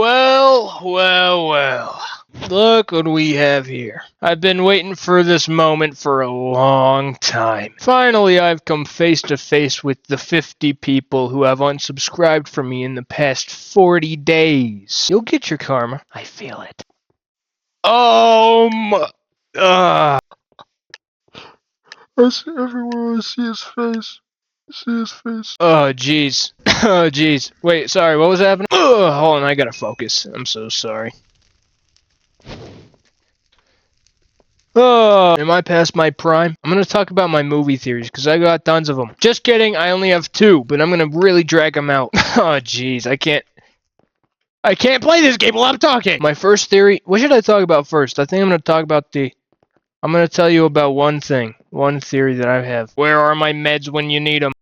Well. Look what we have here. I've been waiting for this moment for a long time. Finally, I've come face to face with the 50 people who have unsubscribed from me in the past 40 days. You'll get your karma. I feel it. Everywhere I see his face. Oh, jeez. Oh, jeez. Wait, sorry, what was happening? Hold on, I gotta focus. I'm so sorry. Oh, am I past my prime? I'm gonna talk about my movie theories, because I got tons of them. Just kidding, I only have 2, but I'm gonna really drag them out. Oh, jeez, I can't play this game while I'm talking! My first theory, what should I talk about first? I think I'm gonna talk about I'm gonna tell you about one theory that I have. Where are my meds when you need them?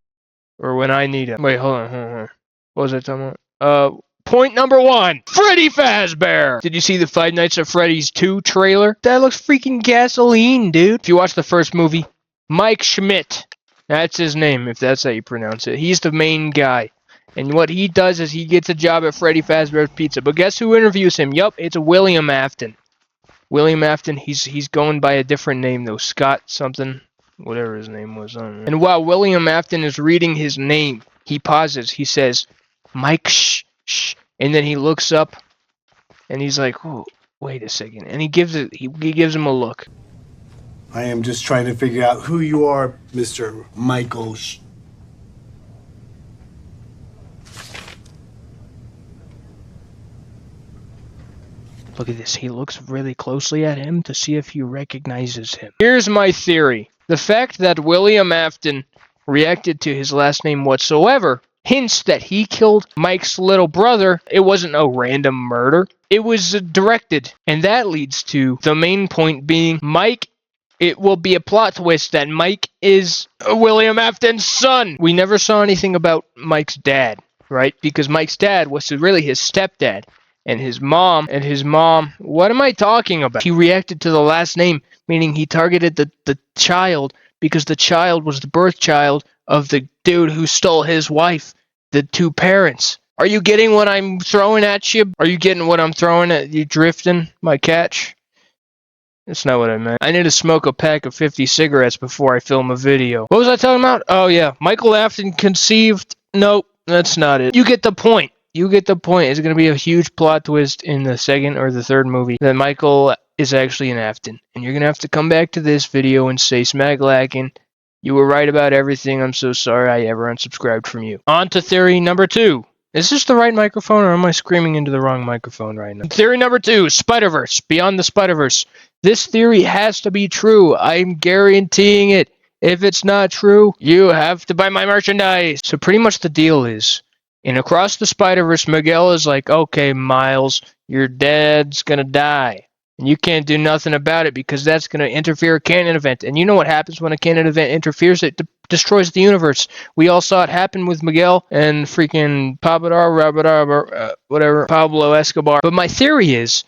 Or when I need them? Wait, hold on. What was I talking about? Point number 1, Freddy Fazbear! Did you see the Five Nights at Freddy's 2 trailer? That looks freaking gasoline, dude. If you watch the first movie, Mike Schmidt, that's his name, if that's how you pronounce it. He's the main guy. And what he does is he gets a job at Freddy Fazbear's Pizza. But guess who interviews him? Yup, it's William Afton. William Afton, he's going by a different name though. Scott something, whatever his name was. And while William Afton is reading his name, he pauses. He says, Mike shh. And then he looks up, and he's like, "Oh, wait a second." And he gives him a look. I am just trying to figure out who you are, Mr. Michael. Look at this. He looks really closely at him to see if he recognizes him. Here's my theory. The fact that William Afton reacted to his last name whatsoever hints that he killed Mike's little brother. It wasn't a random murder. It was directed. And that leads to the main point being Mike. It will be a plot twist that Mike is William Afton's son. We never saw anything about Mike's dad, right? Because Mike's dad was really his stepdad. And his mom, what am I talking about? He reacted to the last name, meaning he targeted the child because the child was the birth child of the dude who stole his wife, the 2 parents. Are you getting what I'm throwing at you? Are you getting what I'm throwing at you, drifting, my catch? That's not what I meant. I need to smoke a pack of 50 cigarettes before I film a video. What was I talking about? Oh yeah, Michael Afton conceived. Nope, that's not it. You get the point. It's going to be a huge plot twist in the second or the third movie that Michael is actually an Afton. And you're going to have to come back to this video and say, Smackalackin, you were right about everything. I'm so sorry I ever unsubscribed from you. On to theory number 2. Is this the right microphone or am I screaming into the wrong microphone right now? Theory number 2, Spider-Verse, Beyond the Spider-Verse. This theory has to be true. I'm guaranteeing it. If it's not true, you have to buy my merchandise. So pretty much the deal is, in Across the Spider-Verse, Miguel is like, okay, Miles, your dad's gonna die. And you can't do nothing about it because that's gonna interfere a canon event. And you know what happens when a canon event interferes? It destroys the universe. We all saw it happen with Miguel and freaking Pablo Escobar. But my theory is,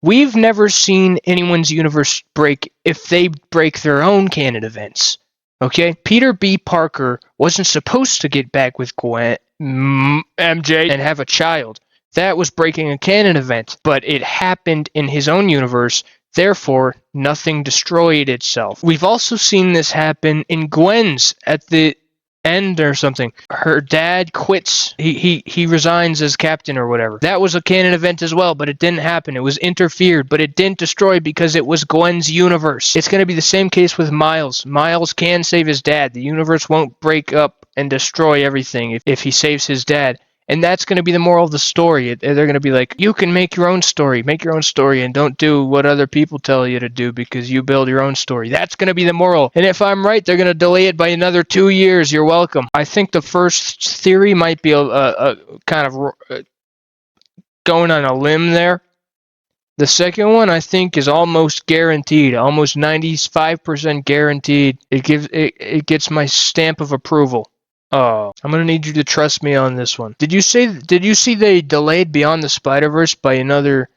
we've never seen anyone's universe break if they break their own canon events. Okay? Peter B. Parker wasn't supposed to get back with Gwen, MJ, and have a child. That was breaking a canon event, but it happened in his own universe. Therefore, nothing destroyed itself. We've also seen this happen in Gwen's at the end or something. Her dad quits. He resigns as captain or whatever. That was a canon event as well, but it didn't happen. It was interfered, but it didn't destroy because it was Gwen's universe. It's going to be the same case with Miles. Miles can save his dad. The universe won't break up and destroy everything if he saves his dad. And that's going to be the moral of the story. They're going to be like, you can make your own story, and don't do what other people tell you to do because you build your own story. That's going to be the moral. And if I'm right, they're going to delay it by another 2 years. You're welcome. I think the first theory might be a kind of going on a limb there. The second one, I think, is almost guaranteed, almost 95% guaranteed. It gets my stamp of approval. Oh, I'm gonna need you to trust me on this one. Did you see they delayed Beyond the Spider-Verse by another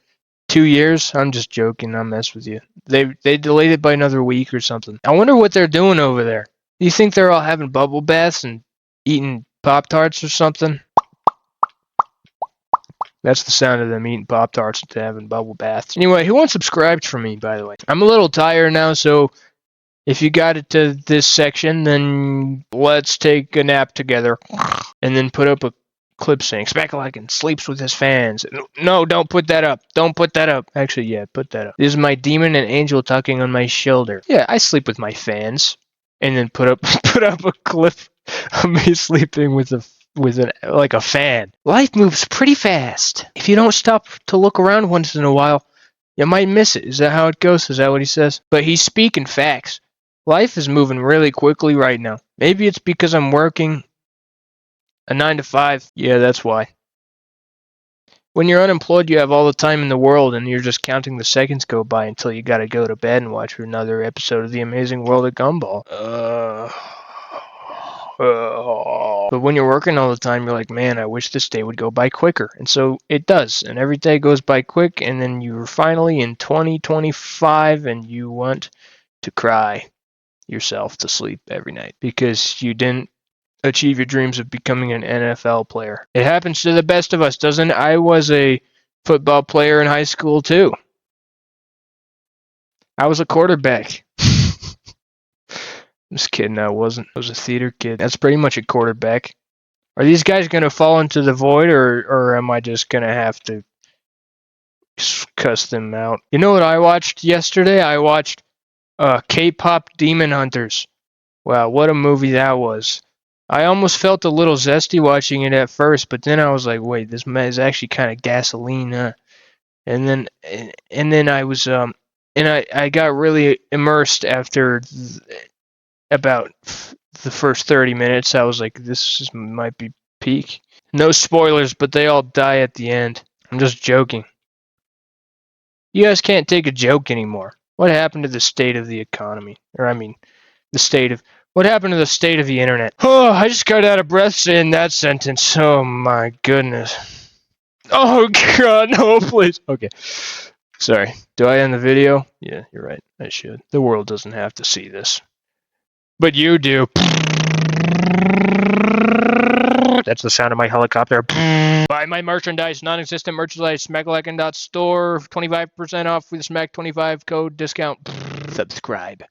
2 years? I'm just joking. I'll mess with you. They delayed it by another week or something. I wonder what they're doing over there. Do you think they're all having bubble baths and eating Pop-Tarts or something? That's the sound of them eating Pop-Tarts and having bubble baths. Anyway, who unsubscribed from me, by the way? I'm a little tired now, so if you got it to this section, then let's take a nap together. And then put up a clip saying, Smackalackin sleeps with his fans. No, don't put that up. Don't put that up. Actually, yeah, put that up. This is my demon and angel tucking on my shoulder. Yeah, I sleep with my fans. And then put up a clip of me sleeping with a fan. Life moves pretty fast. If you don't stop to look around once in a while, you might miss it. Is that how it goes? Is that what he says? But he's speaking facts. Life is moving really quickly right now. Maybe it's because I'm working a 9 to 5. Yeah, that's why. When you're unemployed, you have all the time in the world, and you're just counting the seconds go by until you gotta go to bed and watch another episode of The Amazing World of Gumball. But when you're working all the time, you're like, man, I wish this day would go by quicker. And so it does. And every day goes by quick, and then you're finally in 2025, and you want to cry yourself to sleep every night because you didn't achieve your dreams of becoming an NFL player. It happens to the best of us, doesn't it? I was a football player in high school too. I was a quarterback. Just kidding, I wasn't. I was a theater kid. That's pretty much a quarterback. Are these guys going to fall into the void, or am I just going to have to cuss them out? You know what I watched yesterday? I watched K-pop Demon Hunters. Wow, what a movie that was. I almost felt a little zesty watching it at first, but then I was like, wait, this is actually kind of gasoline, huh? And then I was and I got really immersed after about the first 30 minutes. I was like, might be peak. No spoilers, but they all die at the end. I'm just joking. You guys can't take a joke anymore. What happened to the state of the economy? Or I mean, what happened to the state of the internet? Oh, I just got out of breath saying that sentence. Oh my goodness. Oh god, no, please. Okay. Sorry. Do I end the video? Yeah, you're right. I should. The world doesn't have to see this. But you do. That's the sound of my helicopter. Buy my merchandise, non-existent merchandise, smackalackin.store, 25% off with the Smack25 code discount. Subscribe.